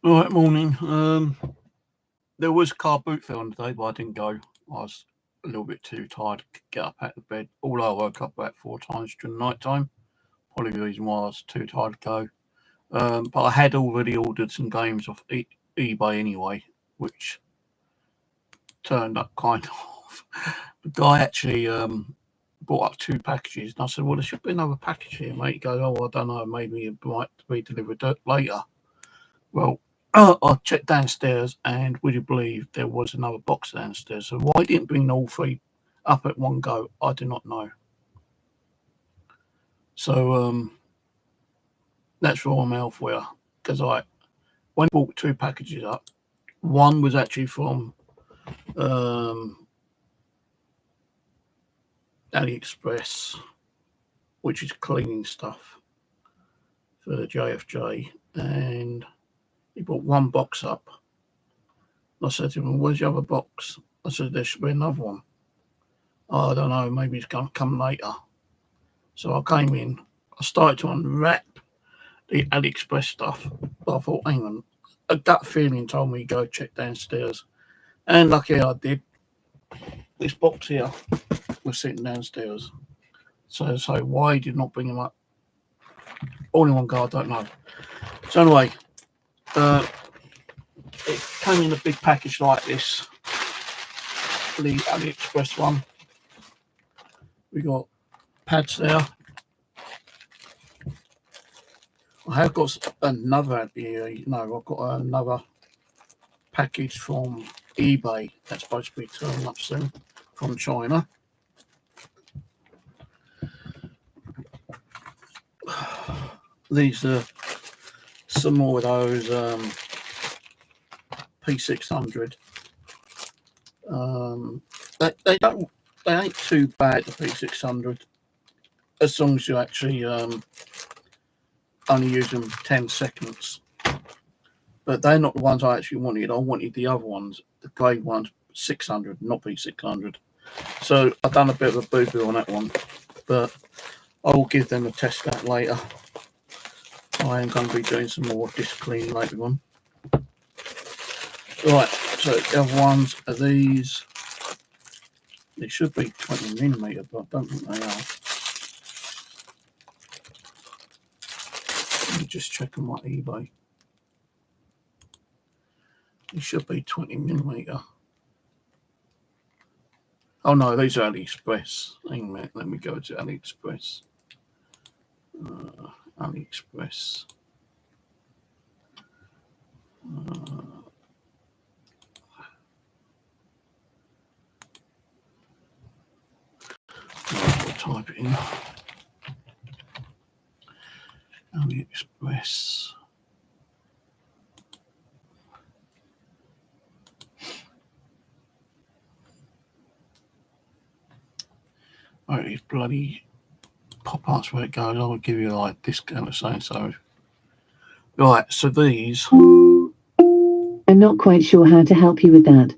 All right, morning. There was a car boot film today, but I didn't go. I was a little bit too tired to get up out of bed. Although I woke up about 4 times during the night time. Probably the reason why I was too tired to go. But I had already ordered some games off eBay anyway, which turned up kind of. The guy actually brought up 2 packages, and I said, "Well, there should be another package here, mate." He goes, "Oh, I don't know, maybe it might be delivered later." Well, I checked downstairs, and would you believe there was another box downstairs? So why he didn't bring all 3 up at one go, I do not know. So that's Royal Mail for you. Because when I bought 2 packages up, one was actually from AliExpress, which is cleaning stuff for the JFJ, and he brought 1 box up. I said to him, "Where's the other box?" I said, "There should be another one." "Oh, I don't know, maybe it's going to come later." So I came in, I started to unwrap the AliExpress stuff, but I thought, hang on, a gut feeling told me to go check downstairs. And lucky I did. This box here was sitting downstairs. So why he did not bring them up all in one go, I don't know. So anyway, it came in a big package like this, the AliExpress one. We got pads there. I have got another I've got another package from eBay that's supposed to be turning up soon from China. These are some more of those P600. They ain't too bad, the P600, as long as you actually only use them 10 seconds. But they're not the ones I actually wanted. I wanted the other ones, the grey ones, 600, not P600. So I've done a bit of a boo-boo on that one, but I will give them a test that later. I am going to be doing some more disc cleaning later on. Right, so the other ones are these. They should be 20mm, but I don't think they are. Let me just check on my eBay. It should be 20mm. Oh no, these are AliExpress. Hang on a minute, let me go to AliExpress. AliExpress. I'll type it in. AliExpress. Right, these bloody pop-ups where it goes, I will give you like discount or something. So, right, so these. I'm not quite sure how to help you with that.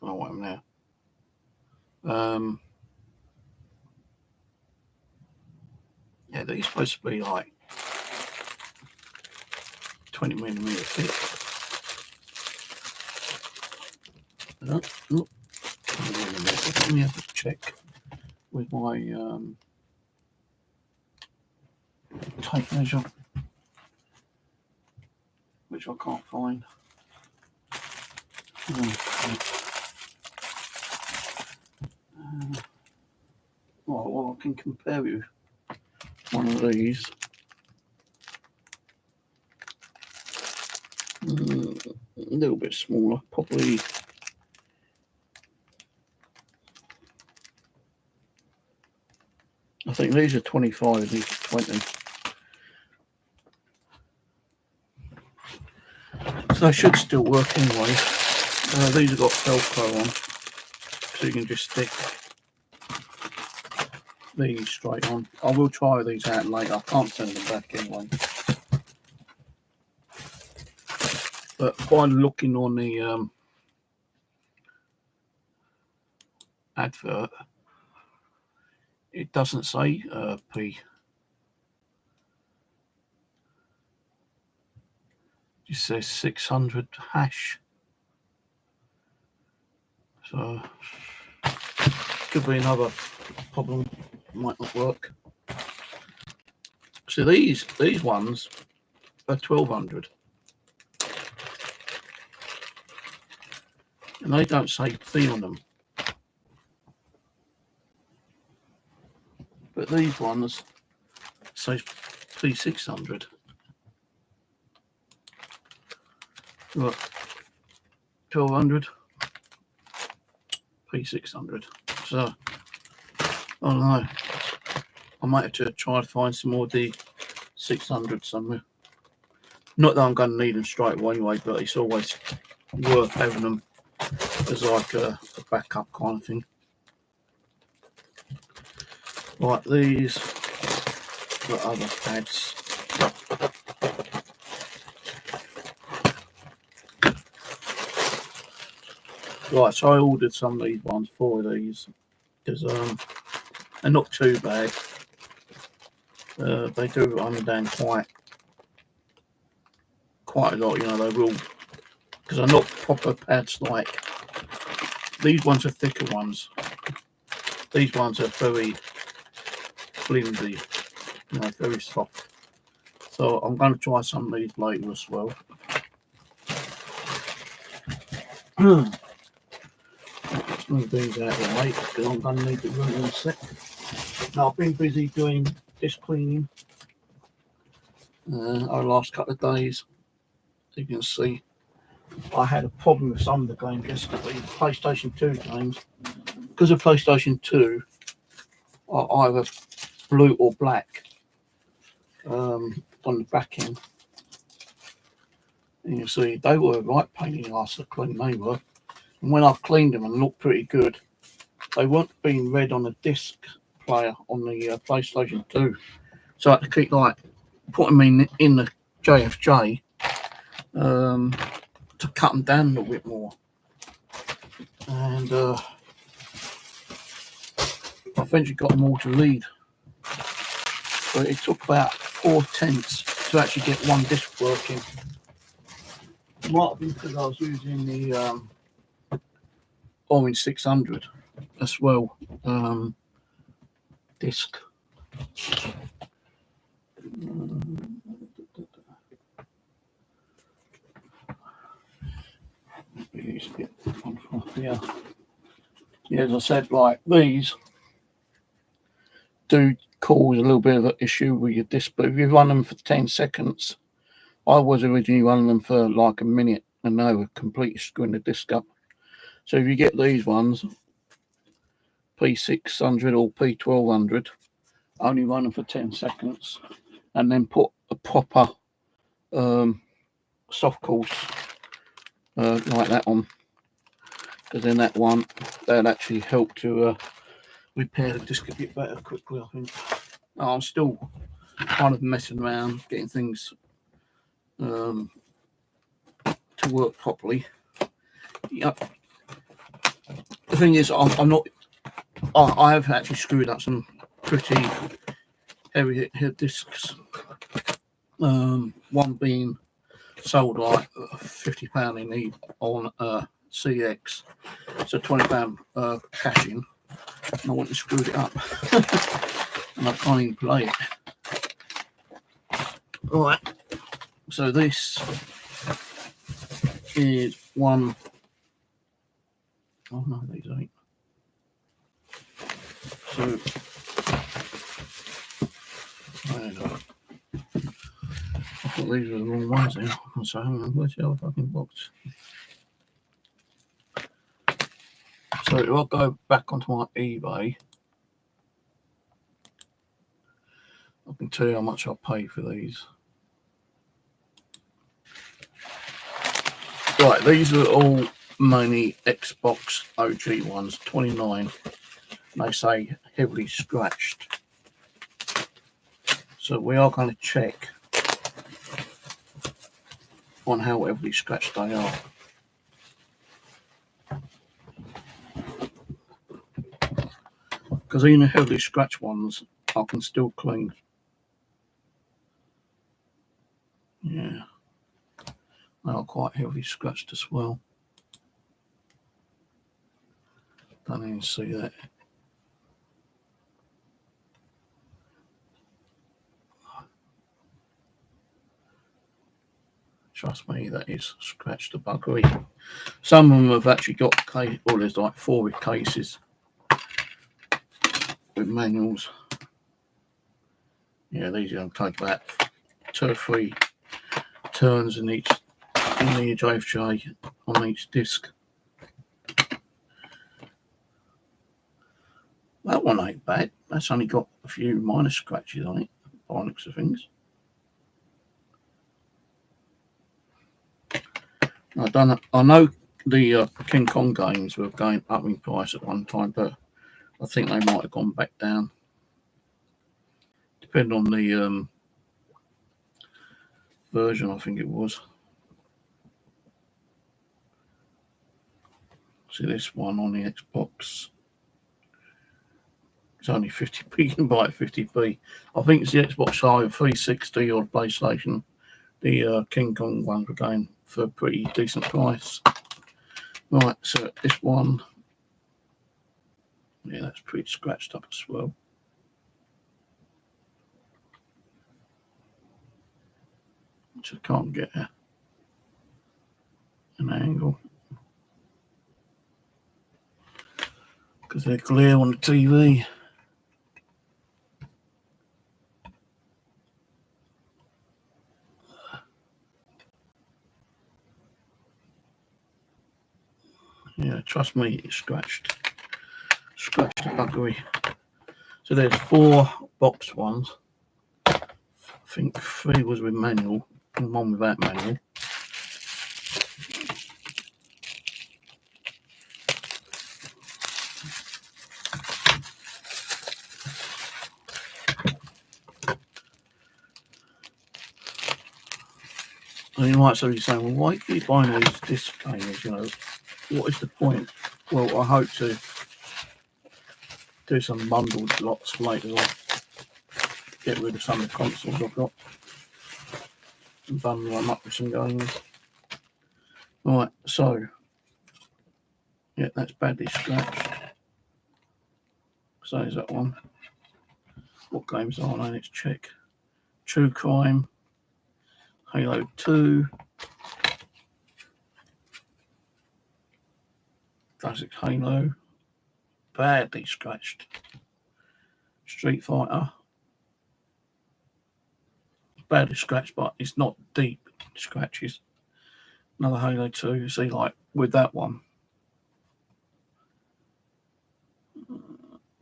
Oh, what am now? Yeah, these supposed to be like 20mm thick. Look. Let me have a check with my tape measure, which I can't find. Well, I can compare with one of these. A little bit smaller, probably. I think these are 25, these are 20. So they should still work anyway. These have got Velcro on, so you can just stick these straight on. I will try these out later. I can't send them back anyway. But by looking on the advert, it doesn't say P. It says 600 hash. So could be another problem. Might not work. So these ones are 1200, and they don't say fee on them. But these ones say P600. Look, 1200, P600. So I don't know. I might have to try to find some more D600 somewhere. Not that I'm going to need them straight away anyway, but it's always worth having them as like a backup kind of thing. Like these, the other pads. Right, so I ordered some of these ones, 4 of these, because they're not too bad. They do run down quite a lot, you know. They will, because they're not proper pads like these ones are thicker ones. These ones are very flimsy, you know, very soft. So I'm going to try some of these later as well. Let's move these out of the way because I'm going to need the room in a sec. Now I've been busy doing this cleaning over the last couple of days. As you can see, I had a problem with some of the games yesterday, PlayStation 2 games. Because of PlayStation 2 are either blue or black on the back end. And you see, they were a right pain in the ass to clean, they were. And when I've cleaned them and looked pretty good, they weren't being read on the disc player on the PlayStation 2. So I had to keep like putting them in the JFJ to cut them down a little bit more. And I eventually got them all to read. But it took about 4 attempts to actually get one disc working. It might have been because I was using the Orange 600 as well disc. Yeah, as I said, like these do cause a little bit of an issue with your disc, but if you run them for 10 seconds, I was originally running them for like a minute and they were completely screwing the disc up. So if you get these ones, P600 or P1200, only run them for 10 seconds and then put a proper soft course like that on, because then that'll actually help to repair the disc a bit better quickly, I think. I'm still kind of messing around, getting things to work properly. Yep. The thing is, I'm not. I have actually screwed up some pretty heavy discs. One being sold like £50 in need on CX, so £20 cash in. And I went and screwed it up, and I can't even play it. All right. So this is one. Oh no, these ain't. So I don't know. I thought these were the wrong ones there. So hang on, where's the other fucking box? So if I go back onto my eBay, I can tell you how much I paid for these. Right, these are all mainly Xbox OG ones, 29. They say heavily scratched. So we are going to check on how heavily scratched they are. Because even the heavily scratched ones, I can still clean. Yeah. They are quite heavily scratched as well. Don't even see that. Trust me, that is scratched to buggery. Some of them have actually got case, well, there's like 4 cases with manuals. Yeah, these are going to take about 2 or 3 turns in each in the JFJ on each disc. That one ain't bad. That's only got a few minor scratches on it, by the looks of things. I know the King Kong games were going up in price at one time, but I think they might have gone back down. Depending on the version, I think it was. See this one on the Xbox. It's only 50p. You can buy it 50p. I think it's the Xbox Live 360 or PlayStation. The King Kong ones were going for a pretty decent price. Right, so this one, yeah, that's pretty scratched up as well. Which I can't get an angle because they're clear on the TV. Yeah, trust me, it's scratched the buggery. So there's 4 boxed ones. I think 3 was with manual and 1 without manual. And you might be saying, well, why are you buying all these disc games? You know, what is the point? Well, I hope to do some bundled lots later on. Get rid of some of the consoles I've got and bundle them up with some games. Right, so yeah, that's badly scratched. So is that one. What games are on? Let's check. True Crime, Halo 2, Classic Halo, badly scratched. Street Fighter, badly scratched, but it's not deep scratches. Another Halo 2, see, like with that one.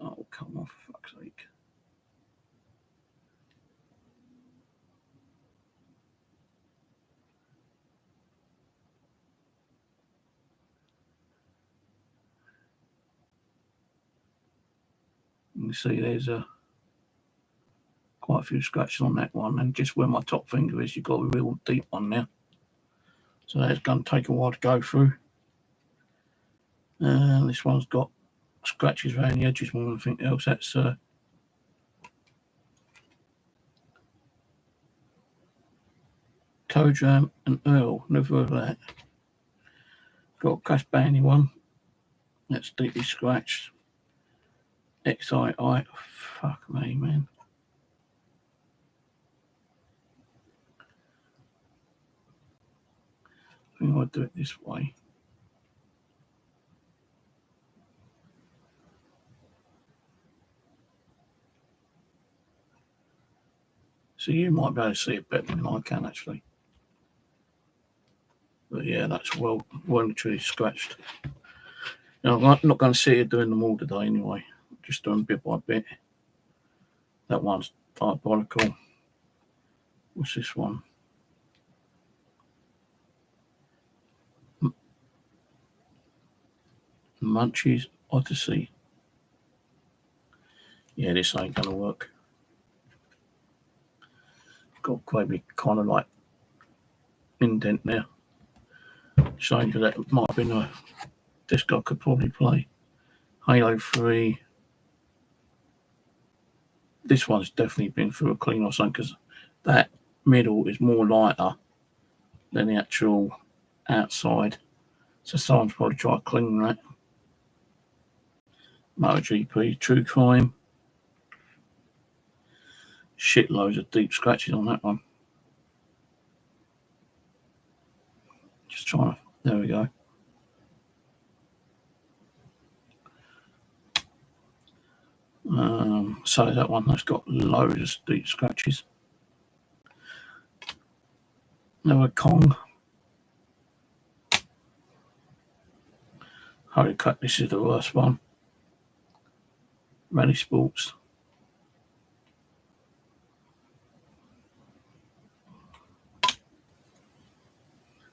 Oh, come on, for fuck's sake. You see there's quite a few scratches on that one, and just where my top finger is, you've got a real deep one there. So that's going to take a while to go through. This one's got scratches around the edges more than anything else. That's Toe Jam and Earl. Never heard of that. Got a Crash Bandy one. That's deeply scratched. XII. Fuck me, man. I think I'll do it this way. So you might be able to see it better than I can actually. But yeah, that's well and truly scratched. Now, I'm not going to sit here doing them all today anyway. Just doing bit by bit. That one's diabolical. What's this one? Munchies Odyssey. Yeah, this ain't going to work. Got maybe kind of like indent there. Showing you that it might have been a disc I could probably play. Halo 3. This one's definitely been through a clean or something because that middle is more lighter than the actual outside. So someone's probably tried to clean that. MotoGP, True Crime. Shitloads of deep scratches on that one. Just trying to, there we go. So that one that's got loads of deep scratches. Another Kong. Holy crap, this is the worst one. Rally Sports.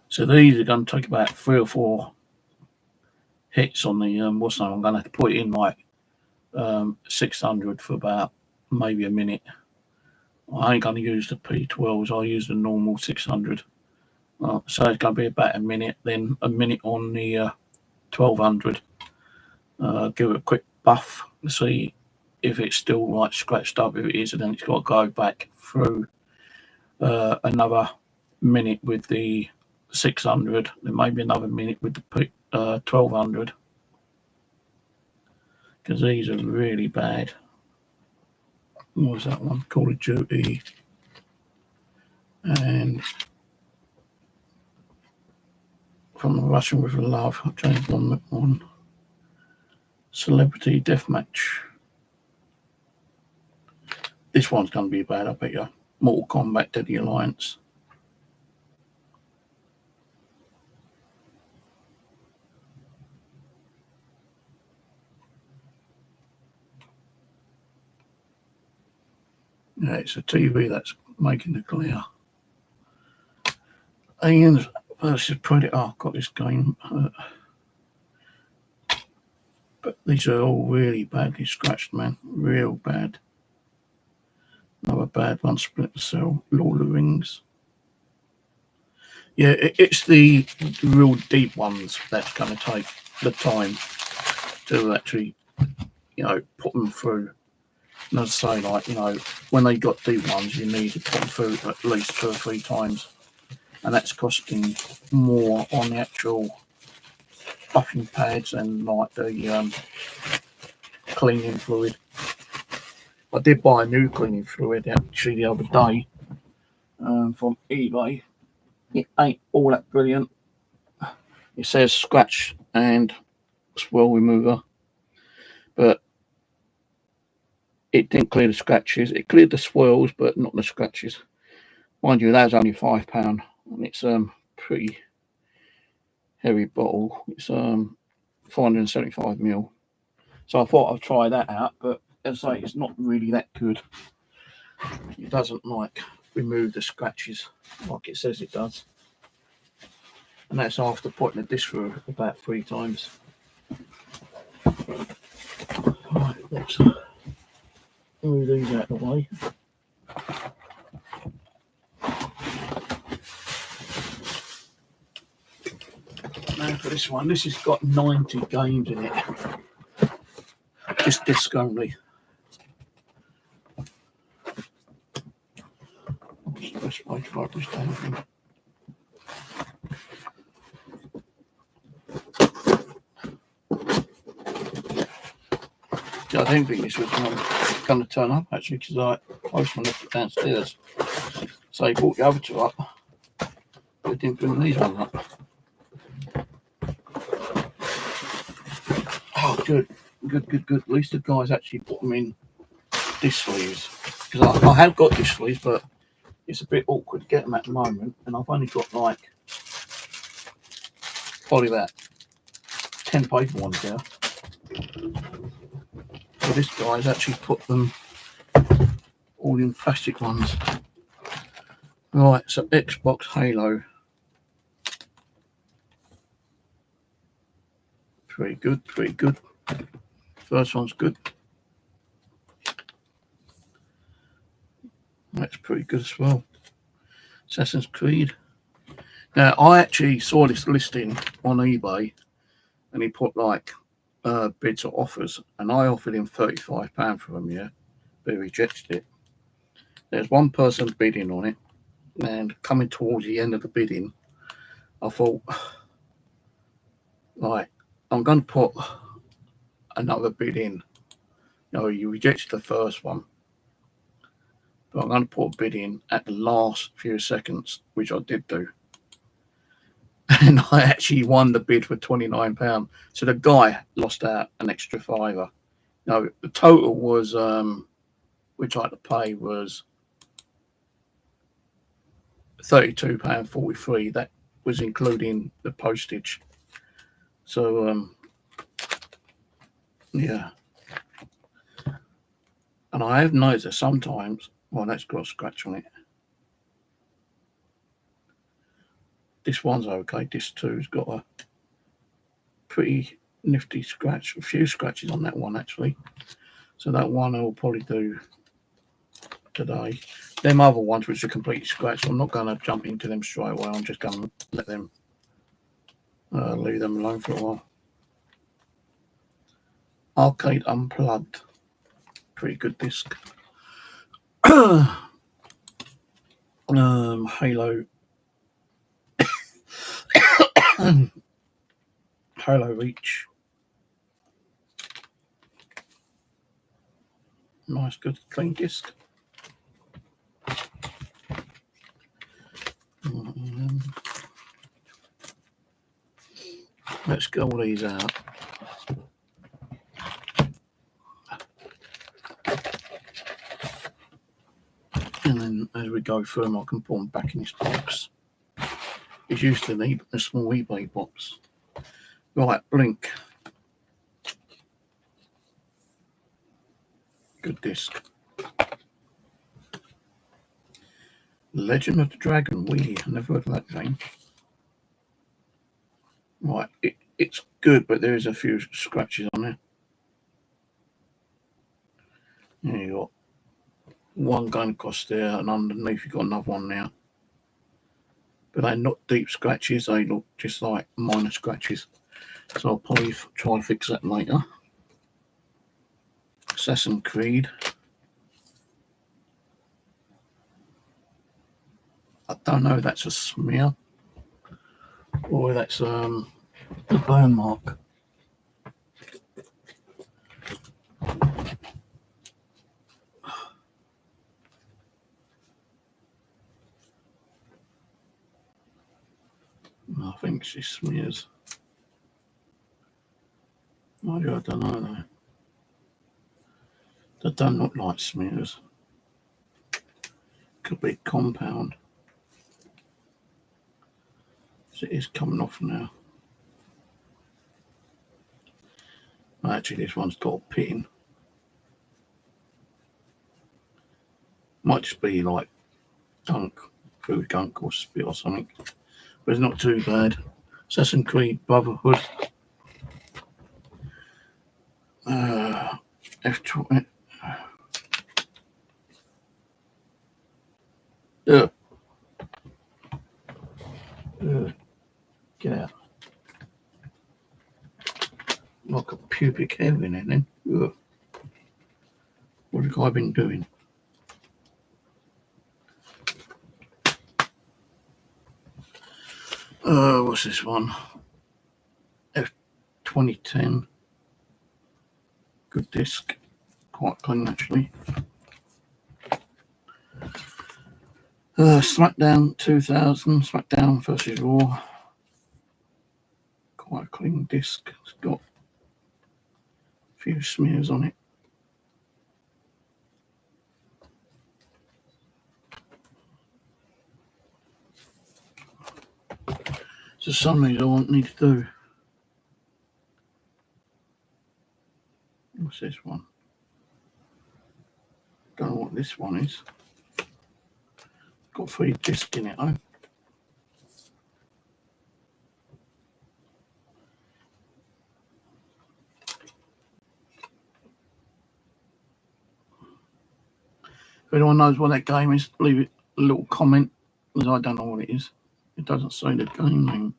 So these are going to take about 3 or 4 hits on the what's the name? I'm going to have to put it in like 600 for about maybe a minute. I ain't going to use the P12s. I'll use the normal 600. So it's going to be about a minute, then a minute on the 1200. Give it a quick buff to see if it's still like scratched up. If it is, and then it's got to go back through another minute with the 600, then maybe another minute with the 1200, because these are really bad. What was that one? Call of Duty. And From the Russian with Love, James Bond one. Celebrity Deathmatch. This one's going to be bad, I bet you. Mortal Kombat Deadly Alliance. Yeah, it's a TV that's making the glare. Aliens versus Predator. I've got this game. But these are all really badly scratched, man. Real bad. Another bad one, Splinter Cell, Lord of the Rings. Yeah, it's the real deep ones that's going to take the time to actually, put them through. And as I say, when they got deep ones, you need to put them through at least 2 or 3 times. And that's costing more on the actual buffing pads and like the cleaning fluid. I did buy a new cleaning fluid actually the other day from eBay. It ain't all that brilliant. It says scratch and swirl remover, but it didn't clear the scratches. It cleared the swirls, but not the scratches. Mind you, that was only £5, and it's pretty heavy bottle. It's 475ml. So I thought I'd try that out, but as I say, it's not really that good. It doesn't remove the scratches like it says it does. And that's after putting the disc through about 3 times. Right, let's move these out of the way. Now for this one, this has got 90 games in it. Just disc only. That's the best way to write this down, I think. I didn't think this was going to turn up actually, because I postman left it downstairs. So he brought the other 2 up, but didn't bring these ones up. Oh, good. At least the guys actually put them in disc sleeves, because I have got disc sleeves, but it's a bit awkward to get them at the moment, and I've only got probably about 10 paper ones there. So this guy's actually put them all in plastic ones. Right, so Xbox Halo. Pretty good. First one's good. That's pretty good as well. Assassin's Creed. Now, I actually saw this listing on eBay, and he put bids or offers, and I offered him £35 for them, yeah, but he rejected it. There's one person bidding on it, and coming towards the end of the bidding, I thought, right, I'm going to put another bid in. You rejected the first one, but I'm going to put a bid in at the last few seconds, which I did do. And I actually won the bid for £29. So the guy lost out an extra £5. The total was, which I had to pay, was £32.43. That was including the postage. So, yeah. And I have noticed that sometimes, well, that's got a scratch on it. This one's okay. This two's got a pretty nifty scratch. A few scratches on that one, actually. So that one I will probably do today. Them other ones which are completely scratched, I'm not going to jump into them straight away. I'm just going to let them leave them alone for a while. Arcade Unplugged, pretty good disc. Halo Halo Reach, nice good clean disc. Let's get all these out. And then as we go through them, I can put them back in this box. It's used to need a small eBay box. Right, Blink. Good disc. Legend of the Dragon Wii. I never heard of that game. Right, it's good, but there is a few scratches on there. You got one going across there, and underneath you've got another one now. But they're not deep scratches, they look just like minor scratches. So I'll probably try and fix that later. Assassin's Creed. I don't know if that's a smear or that's a burn mark. I think she smears. I don't know though. They don't look like smears. Could be compound. So it is coming off now. Actually, this one's got a pin. Might just be like gunk, food gunk or spit or something. But it's not too bad. Assassin's Creed Brotherhood. F20. Get out. Like a pubic hair in it then. Ugh. What have I been doing? What's this one? F2010. Good disc. Quite clean actually. SmackDown 2000. SmackDown versus Raw. Quite a clean disc. It's got a few smears on it. So some of these I won't need to do. What's this one? Don't know what this one is. Got 3 discs in it though. If anyone knows what that game is, leave it a little comment, because I don't know what it is. It doesn't say the game name.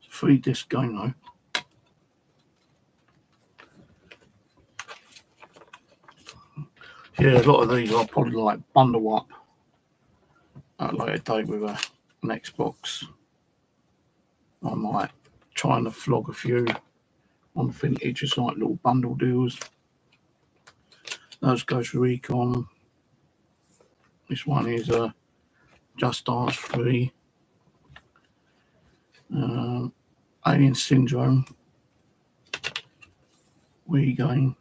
It's a 3-disc game though. Yeah, a lot of these I'll probably like bundle up at a later date with an Xbox. I might try and flog a few on vintage, just like little bundle deals. Those go for Recon. This one is Just Dance 3. Alien Syndrome. Wii game.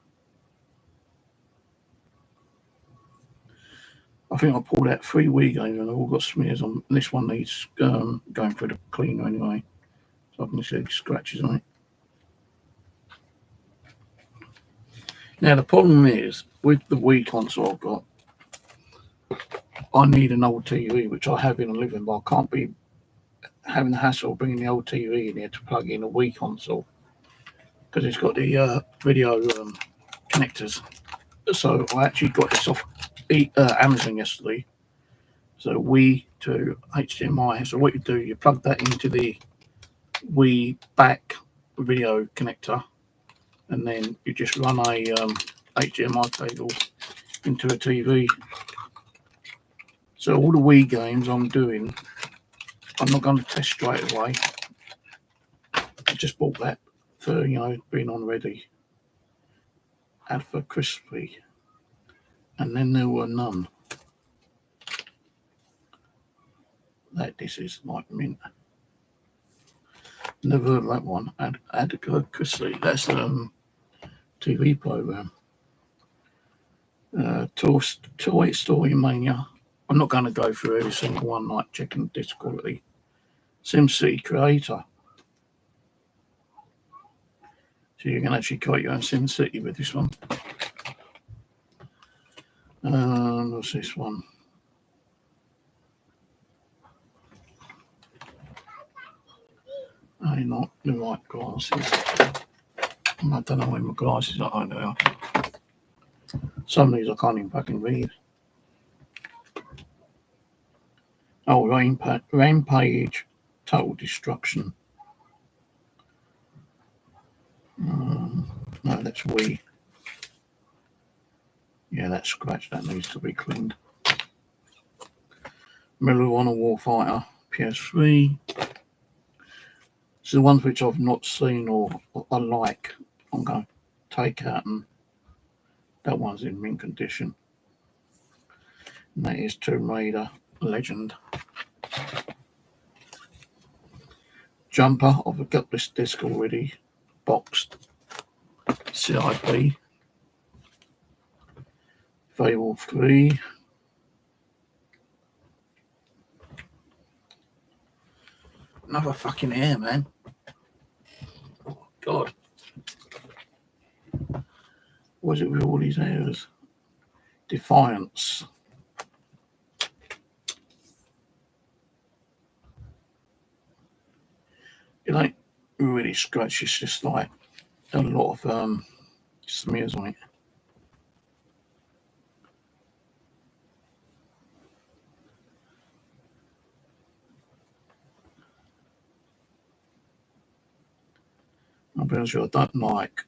I think I pulled out 3 Wii games and they've all got smears on. This one needs going through the cleaner anyway, so I can see scratches on it. Now the problem is with the Wii console I've got, I need an old TV, which I have in a living, but I can't be having the hassle of bringing the old TV in here to plug in a Wii console because it's got the video connectors. So I actually got this off Amazon yesterday. So Wii to HDMI. So what you do, you plug that into the Wii back video connector, and then you just run a HDMI cable into a TV. So all the Wii games I'm doing, I'm not going to test straight away. I just bought that for, being on ready. Alpha Crispy. And then there were none. This is like mint. Never heard of that one. Alpha Crispy. That's TV program. Toy Story Mania. I'm not going to go through every single one, like checking disc quality. SimCity Creator. So you can actually create your own SimCity with this one. What's this one? I'm not the right glasses. I don't know where my glasses are. I know. Some of these I can't even fucking read. Oh, Rampage Total Destruction. No, that's Wii. Yeah, that scratch, that needs to be cleaned. Medal of Honor Warfighter, PS3. So the ones which I've not seen or I like, I'm going to take out, and that one's in mint condition. And that is Tomb Raider Legend. Jumper, I've got this disc already boxed. CIP. Fable 3. Another fucking air, man. Oh, God. What is it with all these airs? Defiance. It ain't really scratchy, it's just like a lot of smears on it. I'll be honest with you, I don't like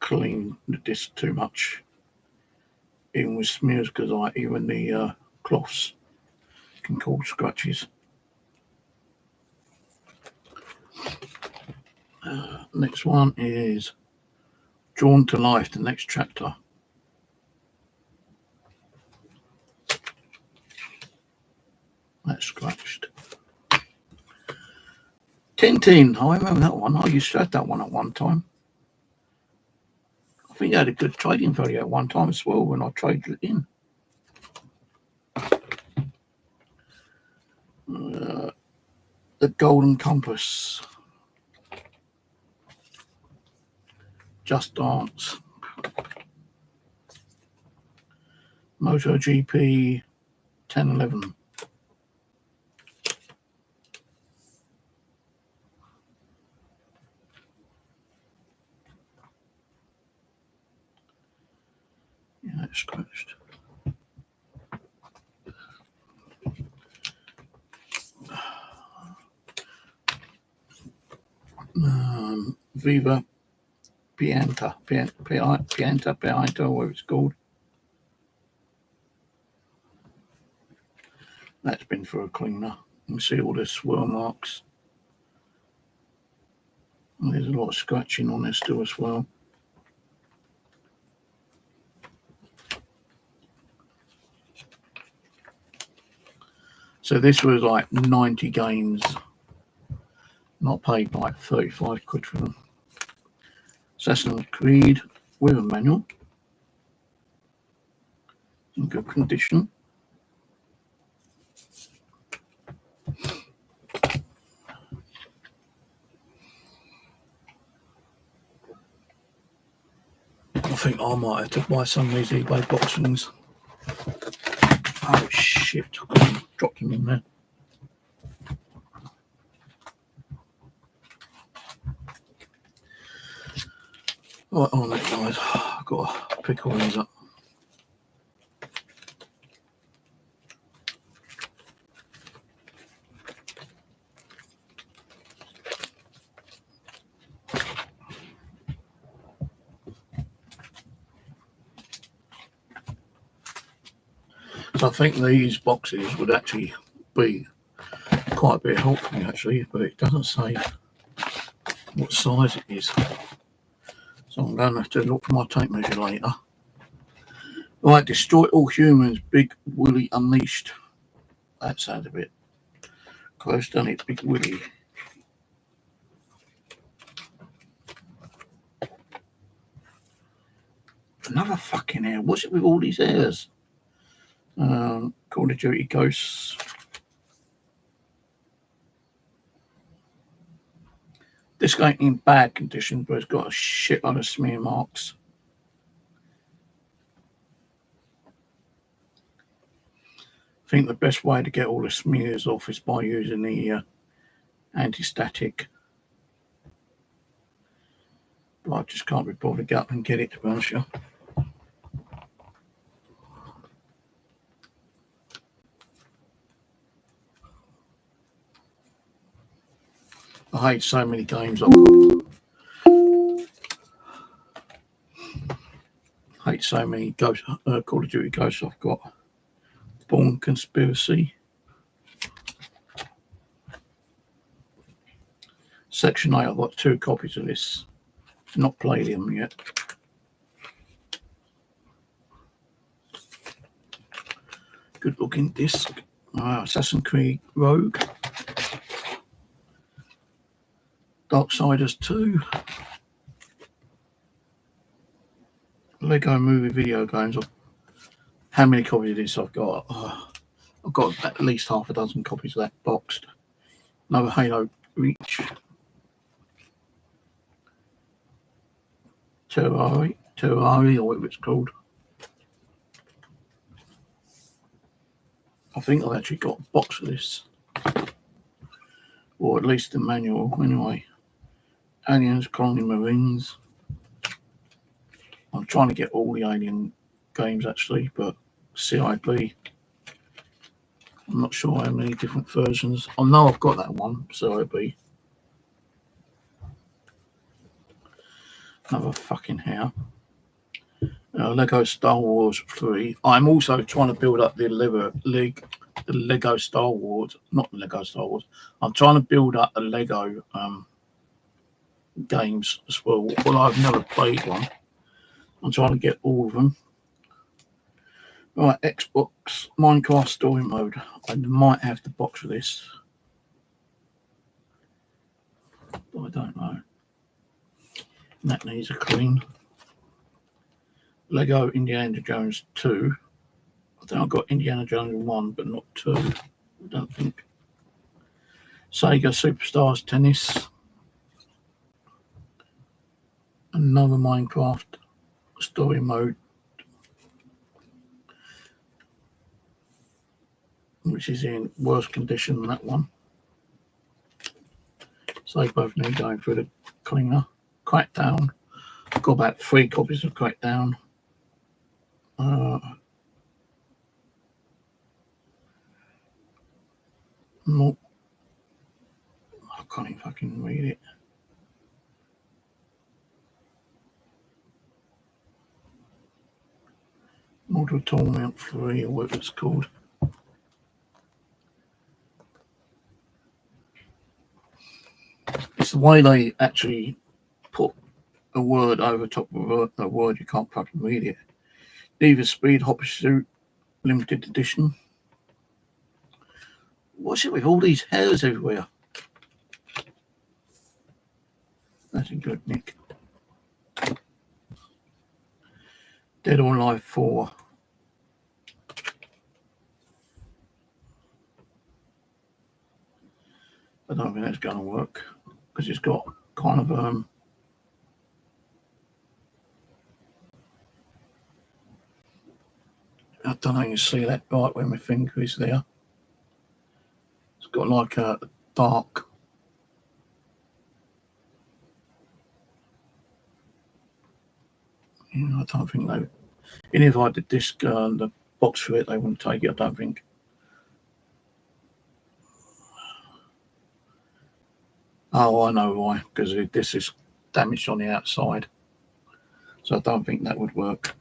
clean the disc too much, even with smears, because even the cloths can cause scratches. Next one is Drawn to Life, the next chapter. That's scratched. Tintin, I remember that one. I used to have that one at one time. I think you had a good trading value at one time as well when I traded it in. The Golden Compass. Just Dance. MotoGP 1011. Yeah, it's scratched. Viva Pianta, whatever it's called. That's been through a cleaner. You can see all the swirl marks. And there's a lot of scratching on there still as well. So this was like 90 games. Not paid like 35 quid for them. Assassin's Creed with a manual. In good condition. I think I might have to buy some of these eBay boxings. Oh shit, I dropped them in there. Right on that, guys. I've got to pick all these up. So I think these boxes would actually be quite a bit of help for me actually, but it doesn't say what size it is. So I'm going to have to look for my tape measure later. Right, destroy all humans, Big Willy Unleashed. That sounds a bit close, doesn't it, Big Willy? Another fucking hair. What's it with all these hairs? Call of Duty Ghosts. This ain't in bad condition, but it's got a shitload of smear marks. I think the best way to get all the smears off is by using the anti-static. But I just can't be bothered to get up and get it, to be honest with you. I hate so many games I've got. I hate so many Call of Duty Ghosts I've got. Born Conspiracy. Section 8, I've got 2 copies of this. Not played them yet. Good looking disc. Assassin's Creed Rogue. Darksiders 2. Lego Movie video games. How many copies of this I've got? I've got at least half a dozen copies of that boxed. Another Halo Reach. Terrari, or whatever it's called. I think I've actually got a box of this. Or at least the manual, anyway. Aliens, Colony Marines. I'm trying to get all the Alien games actually, but CIB. I'm not sure how many different versions. I know I've got that one, CIB. Another fucking hair. Lego Star Wars 3. I'm also trying to build up the Lego Star Wars, not the Lego Star Wars. I'm trying to build up the Lego games as well. Well, I've never played one. I'm trying to get all of them. Right, Xbox Minecraft Story Mode. I might have the box of this, but I don't know. That needs a clean. Lego Indiana Jones 2. I think I've got Indiana Jones 1, but not 2. I don't think. Sega Superstars Tennis. Another Minecraft Story Mode, which is in worse condition than that one. So they both need going through the cleaner. Crackdown. I've got about 3 copies of Crackdown. I can't even fucking read it. Mortal Torment 3 or whatever it's called. the way they actually put a word over top of a word, you can't fucking read it. Need for Speed Hopper Suit Limited Edition. What's it with all these hairs everywhere? That's a good nick. Dead or Alive 4. I don't think that's going to work because it's got kind of I don't know, you see that right where my finger is there. It's got like a dark I don't think they, even if I had the disc and the box for it, they wouldn't take it, I don't think. Oh, I know why, because this is damaged on the outside. So I don't think that would work.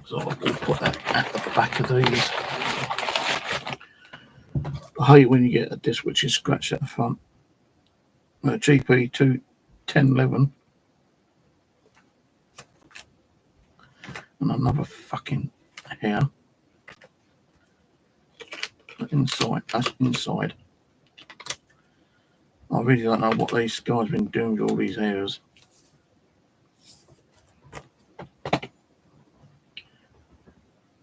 So I'll put that at the back of these. I hate when you get a disc which is scratched at the front. GP 21011. And another fucking hair. Inside, that's inside. I really don't know what these guys have been doing with all these hairs.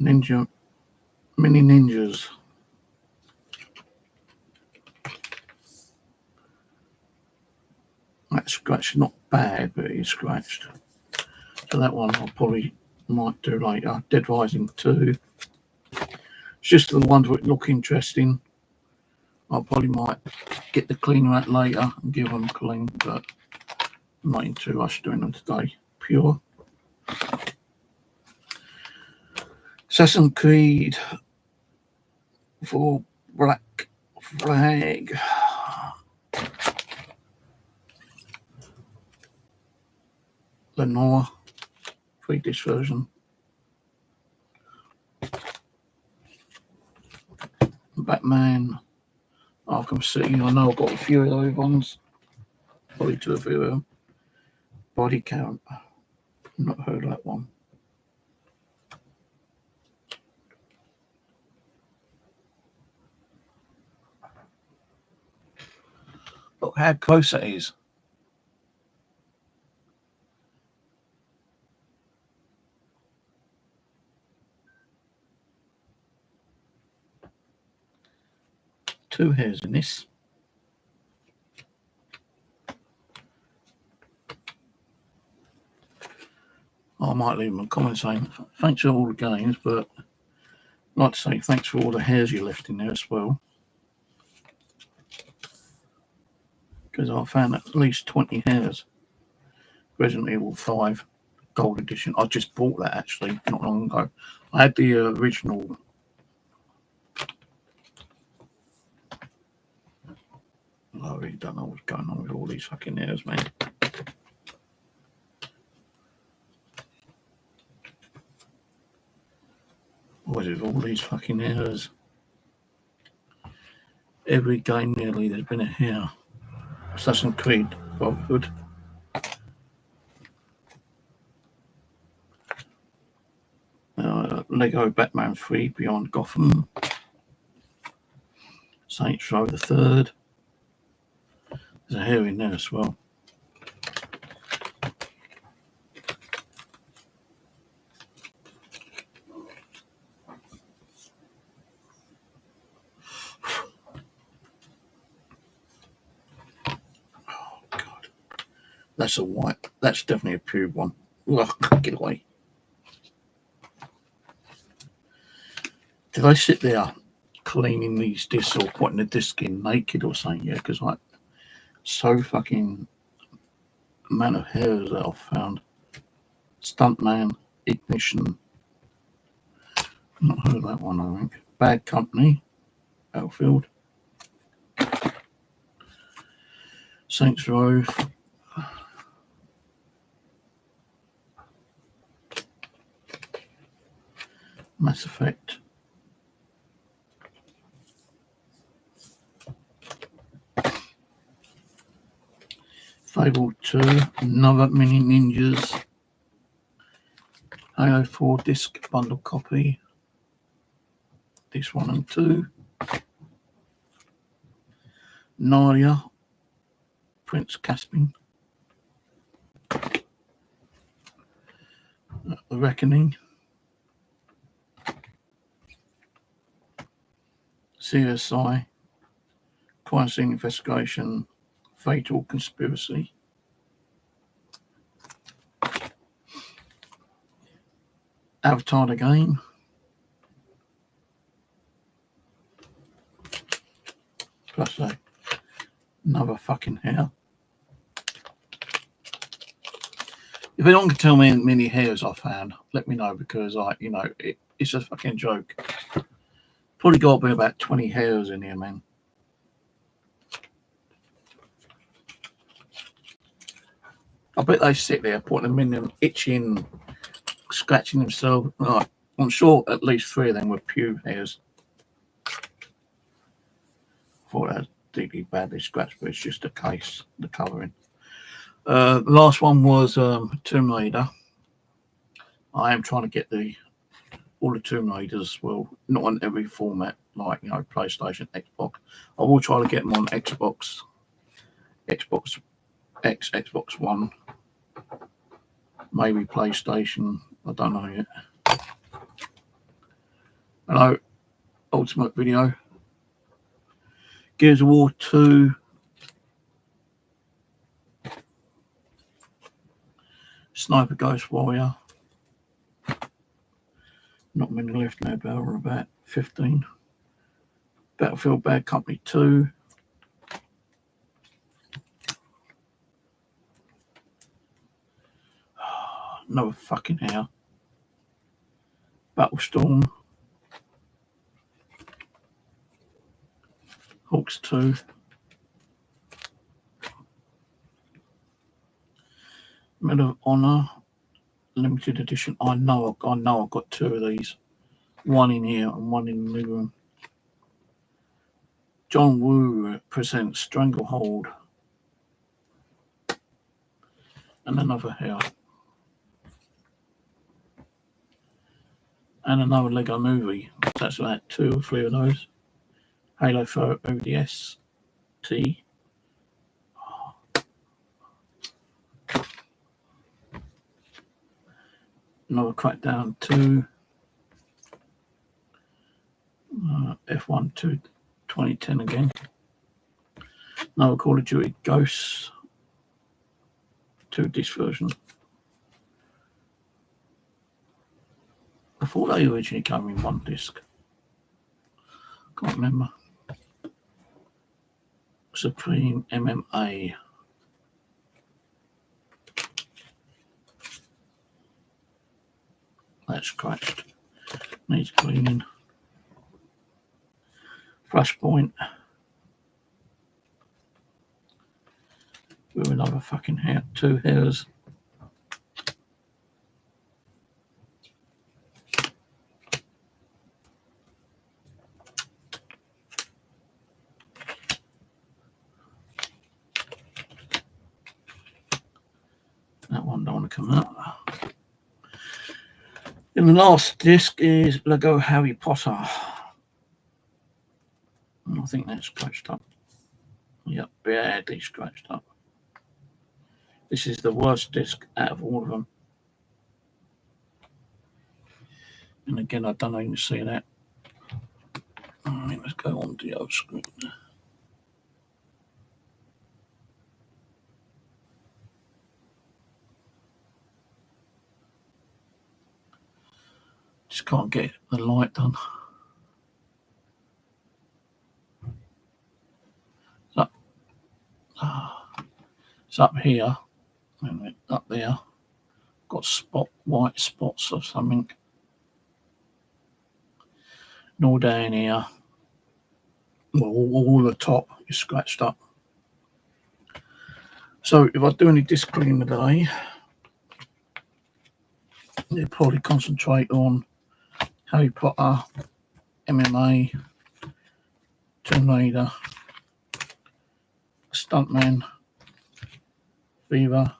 Ninja, mini ninjas. That scratch not bad, but it's scratched. So that one I probably might do later. Dead Rising 2. It's just the ones that look interesting. I probably might get the cleaner out later and give them a clean, but I'm not in too rush doing them today. Pure. Assassin's Creed for Black Flag. Lenore 3-disc version. Batman Arkham City. I know I've got a few of those ones. Probably 2 or 3 of them. Body Count. Not heard of that one. Look how close it is. Two hairs in this. I might leave them a comment saying thanks for all the games, but I'd like to say thanks for all the hairs you left in there as well. Because I found at least 20 hairs. Resident Evil 5 Gold Edition. I just bought that actually not long ago. I had the original. I really don't know what's going on with all these fucking hairs, man. What is all these fucking hairs? Every game nearly there's been a hair. Assassin's Creed Brotherhood. Lego Batman 3 Beyond Gotham. Saints Row the 3rd. There's a hair in there as well. Oh God, that's a white. That's definitely a pube one. Ugh, get away. Did I sit there cleaning these discs or putting the disc in naked or something? Yeah, because like so fucking amount of hairs that I've found. Stuntman, Ignition. Not heard of that one, I think. Bad Company, Battlefield. Saints Row. Mass Effect. Fable 2, another Mini Ninjas, Halo 4 disc bundle copy, this 1 and 2, Narnia, Prince Caspian, The Reckoning, CSI, Crime Scene Investigation, Fatal Conspiracy, Avatar the Game, plus another fucking hair. If anyone can tell me how many hairs I found, let me know, because it's a fucking joke. Probably got to be about 20 hairs in here, man. I bet they sit there putting them in them, itching, scratching themselves. Right. I'm sure at least 3 of them were pube hairs. I thought that was deeply badly scratched, but it's just the case, the covering. The last one was Tomb Raider. I am trying to get all the Tomb Raiders, well, not on every format, like, PlayStation, Xbox. I will try to get them on Xbox X, Xbox One, maybe PlayStation, I don't know yet. Hello, Ultimate Video. Gears of War 2. Sniper Ghost Warrior. Not many left now, but we're about 15. Battlefield Bad Company 2. Another fucking hair. Battlestorm. Hawks 2. Medal of Honor. Limited edition. I know I've got 2 of these. One in here and one in the living room. John Woo presents Stranglehold. And another hair. And another Lego movie. That's about 2 or 3 of those. Halo 4 ODS T. Another Crackdown 2. F1 2 2010 again. Another Call of Duty Ghosts 2 disc version. I thought they originally came in 1 disc. Can't remember. Supreme MMA. That's scratched. Needs cleaning. Flashpoint. With another fucking hair. 2 hairs. That one don't want to come out. And the last disc is Lego Harry Potter. I think that's scratched up. Yep, badly scratched up. This is the worst disc out of all of them. And again, I don't know if you can see that. Let's go on to the other screen. Just can't get the light done. It's up here, up there. Got white spots or something. And all down here. Well, all the top is scratched up. So if I do any disc cleaning today, they'll probably concentrate on Harry Potter, MMA, Tomb Raider, Stuntman, Viva,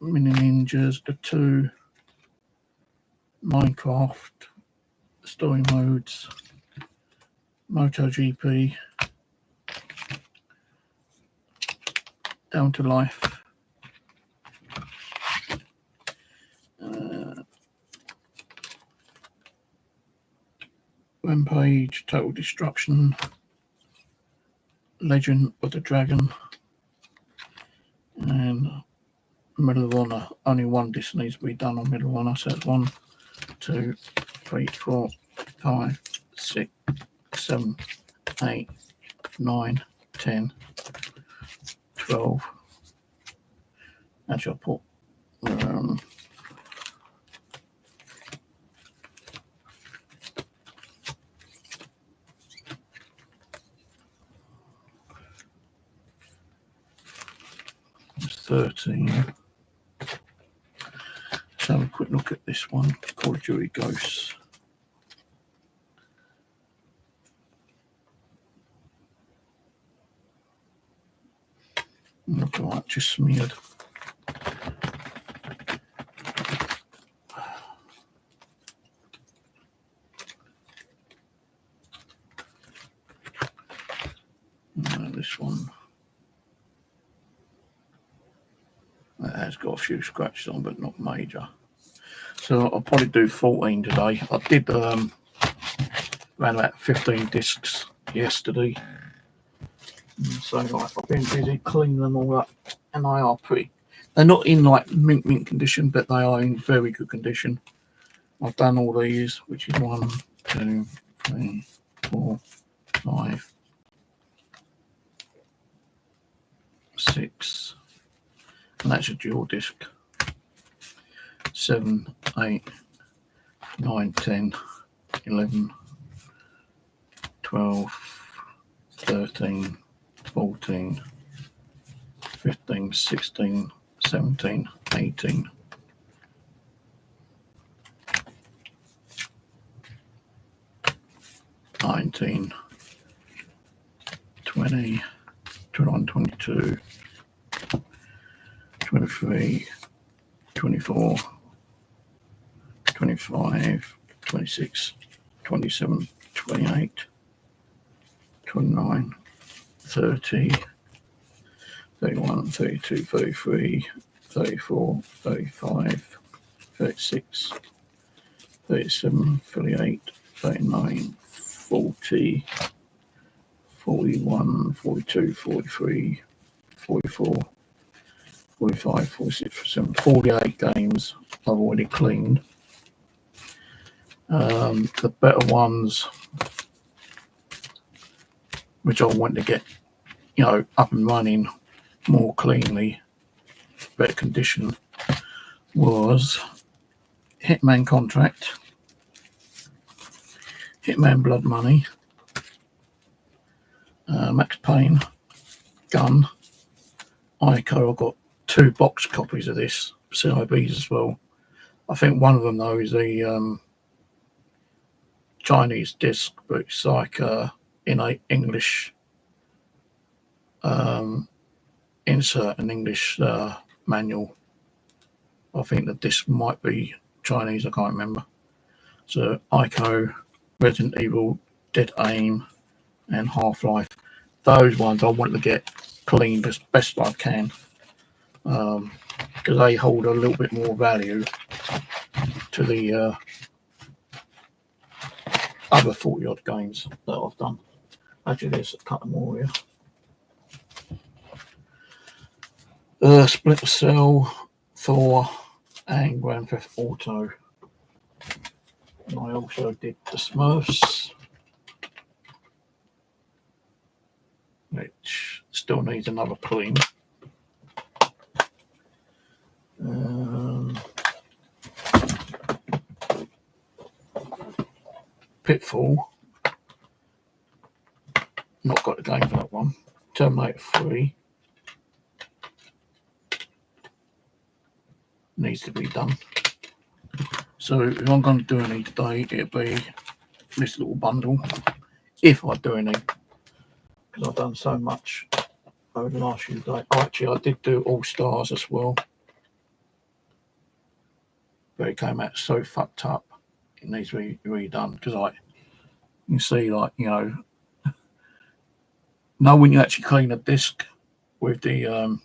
Mini Ninjas, the 2, Minecraft, story modes, MotoGP, Down to Life, Rampage, Total Destruction, Legend of the Dragon, and Medal of Honor. Only one disc needs to be done on Medal of Honor, so that's 1, 2, 3, 4, 5, 6, 7, 8, 9, 10, 12. Actually, I'll put 13. Let's have a quick look at this one, Call of Duty Ghosts. Look at that, just smeared. This one. It has got a few scratches on, but not major. So I'll probably do 14 today. I did around about 15 discs yesterday. So like, I've been busy cleaning them all up, and they are pretty. They're not in like mint condition, but they are in very good condition. I've done all these, which is 1, 2, 3, 4, 5, 6. And that's a dual disc. 7, 8, 9, 10, 11, 12, 13, 14, 15, 16, 17, 18. 19, 20, 21, 22, 23, 24, 25, 26, 27, 28, 29, 30, 31, 32, 33, 34, 35, 36, 37, 38, 39, 40, 41, 42, 43, 44, 45, 46, 47, 48 games I've already cleaned. The better ones, which I want to get, up and running more cleanly, better condition, was Hitman Contract, Hitman Blood Money, Max Payne, Gun, Ico. I've got 2 box copies of this, CIBs as well. I think one of them though is a Chinese disc, but it's like in a English insert an English manual. I think the disc might be Chinese, I can't remember. So Ico, Resident Evil, Dead Aim, and Half-Life. Those ones I want to get cleaned as best I can, because they hold a little bit more value to the other 40 odd games that I've done. Actually, there's a couple more here. Splinter Cell, Thor, and Grand Theft Auto. And I also did the Smurfs, which still needs another clean. Pitfall, not got the game for that one. Terminator 3 needs to be done. So if I'm going to do any today, it'll be this little bundle, if I do any, because I've done so much over the last few days. Oh, actually, I did do All Stars as well. But it came out so fucked up. It needs to be redone because, like, you see, like, you know when you actually clean a disc with the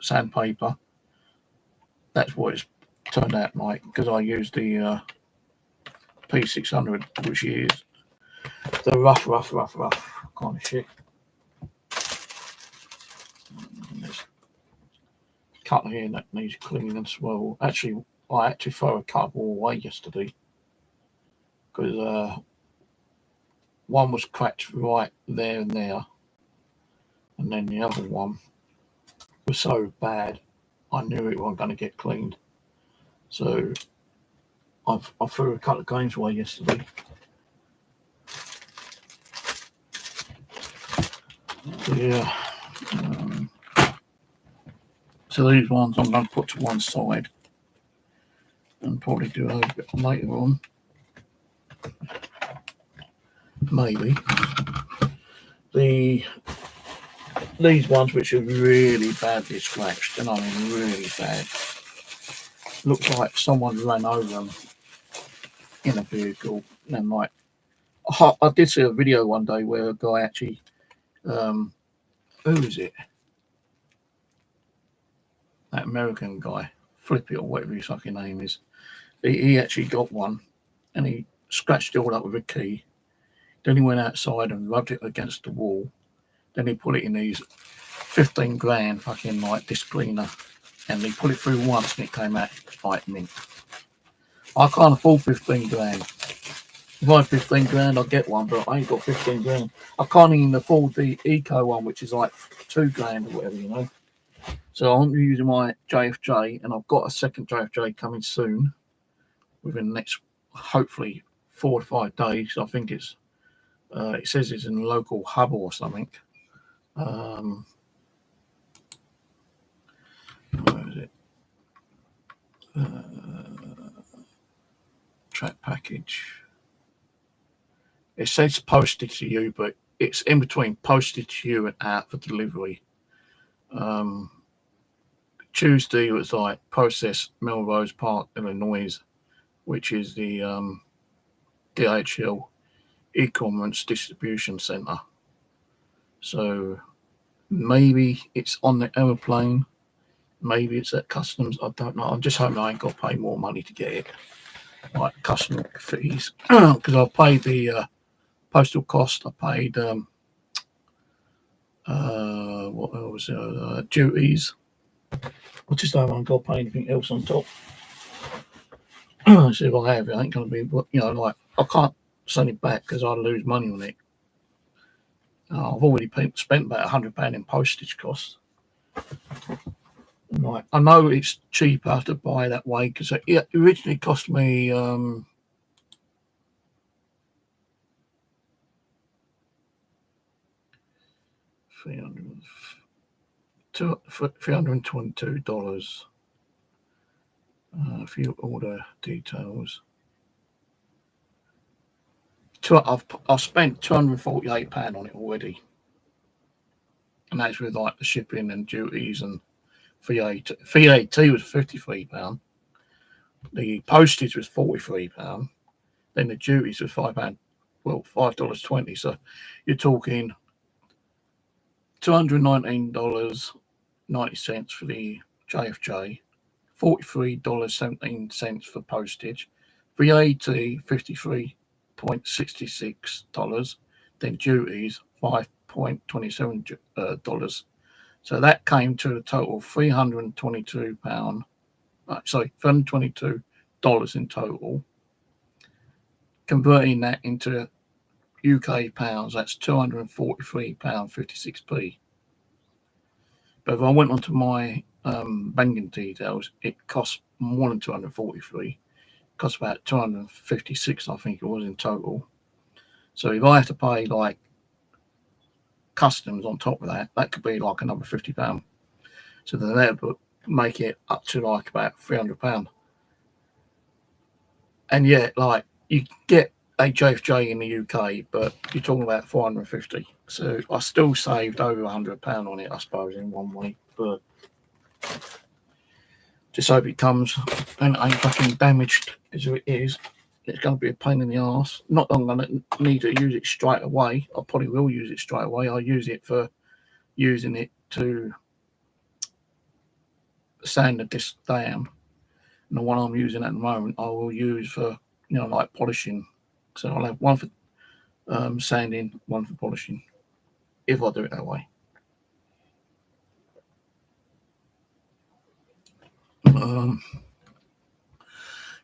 sandpaper, that's what it's turned out like. Because I used the P600, which is the rough kind of shit. There's a couple here that needs cleaning as well. Actually, I had to throw a couple away yesterday because one was cracked right there and there, and then the other one was so bad I knew it wasn't going to get cleaned. So I threw a couple of games away yesterday. So, yeah. So these ones I'm going to put to one side and probably do a bit later on. Maybe. These ones which are really badly scratched, and I mean really bad. Looks like someone ran over them in a vehicle. And like, I did see a video one day where a guy actually, who is it? That American guy, Flippy or whatever his fucking name is. He actually got one, and he scratched it all up with a key. Then he went outside and rubbed it against the wall. Then he put it in these 15 grand fucking like disc cleaner, and he put it through once and it came out like mint. I can't afford 15 grand. If I had 15 grand, I'd get one, but I ain't got 15 grand. I can't even afford the Eco one, which is like 2 grand or whatever, you know. So I'm using my JFJ, and I've got a second JFJ coming soon, within the next, hopefully, 4 to 5 days. I think it's, it says it's in a local hub or something. Where is it? Track package. It says posted to you, but it's in between posted to you and out for delivery. Tuesday was like process Melrose Park, Illinois, which is the DHL e-commerce distribution center. So maybe it's on the aeroplane, maybe it's at customs. I don't know. I'm just hoping I ain't got to pay more money to get it, like customer fees, because I've paid the postal cost. I paid what was duties. I just don't want to go pay anything else on top. So if I have it, ain't going to be, you know, like, I can't send it back because I'd lose money on it. I've already spent about £100 in postage costs. Like, I know it's cheaper to buy that way because it originally cost me $322. If you order details, I've spent £248 on it already, and that's with like the shipping and duties and VAT. VAT was £53. The postage was £43. Then the duties was £5. Well, $5.20. So you're talking $219.90 for the JFJ, $43.17 for postage, VAT $53.66, then duties $5.27. So that came to a total of $322 in total. Converting that into UK pounds, that's £243.56p. But if I went onto my banking details, it costs more than 243. It costs about 256, I think it was in total. So if I have to pay like customs on top of that, that could be like another £50. So then that would make it up to like about £300. And yeah, like you get a JFJ in the UK, but you're talking about 450. So I still saved over £100 on it, I suppose, in 1 week. But just hope it comes and it ain't fucking damaged as it is. It's going to be a pain in the arse. Not that I'm going to need to use it straight away. I probably will use it straight away. I'll use it for using it to sand the disc down. And the one I'm using at the moment, I will use for, like polishing. So I'll have one for sanding, one for polishing, if I do it that way.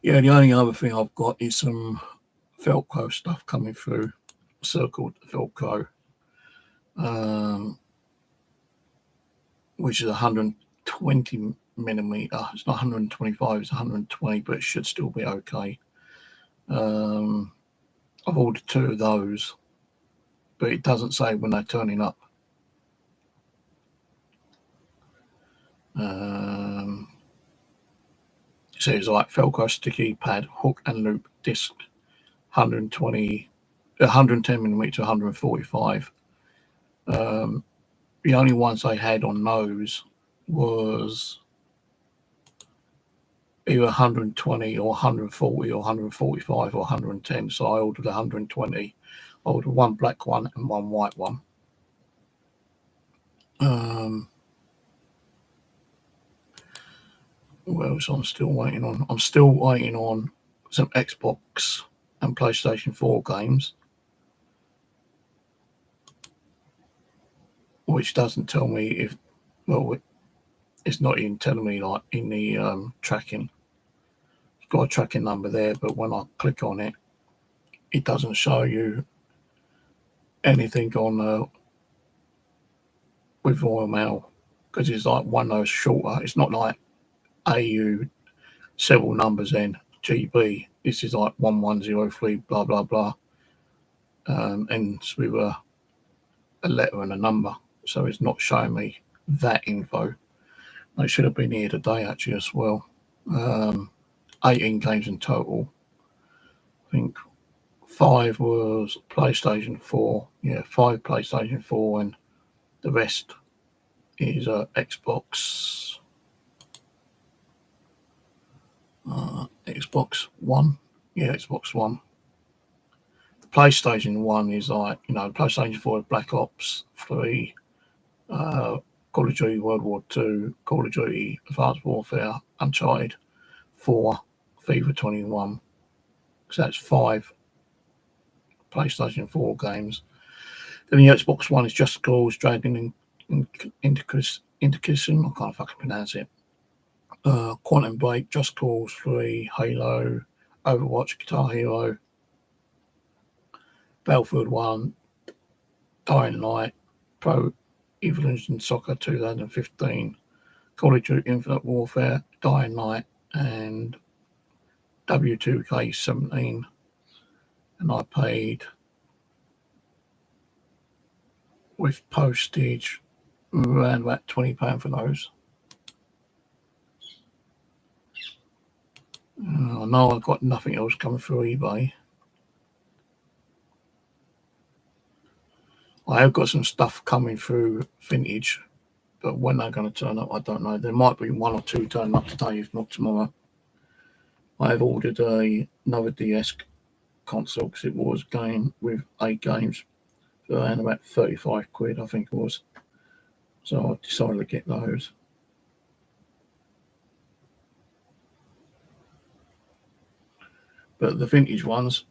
Yeah, the only other thing I've got is some Velcro stuff coming through, circled Velcro, which is 120 millimeter. It's not 125, it's 120, but it should still be okay. I've ordered 2 of those, but it doesn't say when they're turning up. It says like Velcro sticky pad, hook and loop disc, 110 millimeter, 145. The only ones they had on those was either 120 or 140 or 145 or 110. So I ordered 120. I ordered one black one and one white one. What else I'm still waiting on? I'm still waiting on some Xbox and PlayStation 4 games, which doesn't tell me if, well, it's not even telling me like in the tracking. It's got a tracking number there, but when I click on it, it doesn't show you anything on with Royal Mail, because it's like one of those shorter. It's not like AU several numbers in GB. This is like 1103 blah blah blah, ends with a letter and a number, so it's not showing me that info. They should have been here today actually as well. 18 games in total. I think 5 was PlayStation 4. Yeah, 5 PlayStation 4, and the rest is Xbox. Xbox One. Yeah, Xbox One. The PlayStation 1 is like, PlayStation 4 Black Ops 3, Call of Duty World War 2, Call of Duty Advanced Warfare, Uncharted 4, FIFA 21. So that's 5 PlayStation 4 games. Then the Xbox One is Just Cause, Dragon Inquisition, I can't fucking pronounce it. Quantum Break, Just Cause 3, Halo, Overwatch, Guitar Hero, Battlefield 1, Dying Light, Pro Evolution Soccer 2015, Call of Duty Infinite Warfare, Dying Light, and W2K17. And I paid, with postage, around about £20 for those. I know I've got nothing else coming through eBay. I have got some stuff coming through Vintage, but when they're going to turn up, I don't know. There might be 1 or 2 turning up today, if not tomorrow. I have ordered another DS console, because it was going with 8 games for around about 35 quid, I think it was. So I decided to get those. But the Vintage ones,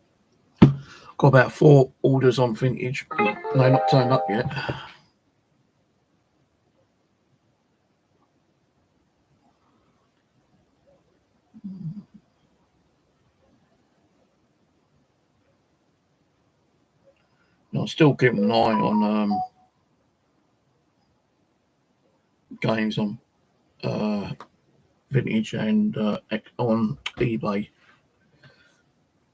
got about 4 orders on Vintage. They're not turned up yet. I'm still keeping an eye on games on Vintage and on eBay.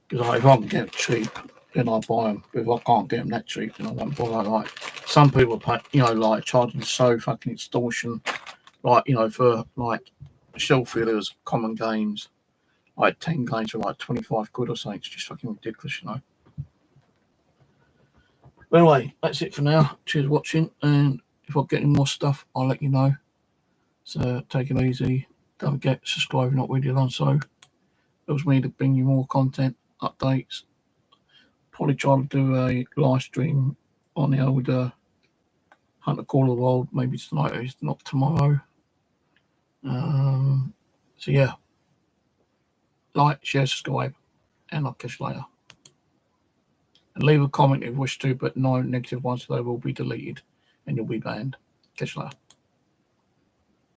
Because if I can get them cheap, then I'll buy them. But if I can't get them that cheap, then I won't bother. Like, some people pay, like charging so fucking extortion, like, for like shelf fillers, common games, like 10 games for like 25 quid or something. It's just fucking ridiculous, But anyway, that's it for now. Cheers for watching, and if I get any more stuff, I'll let you know. So take it easy. Don't forget to subscribe if you're not already done so. Helps me to bring you more content, updates. Probably try to do a live stream on the old Hunter Call of the Wild, maybe tonight, if not tomorrow. So yeah, like, share, subscribe, and I'll catch you later. And leave a comment if you wish to, but no negative ones, they will be deleted and you'll be banned. Catch you later.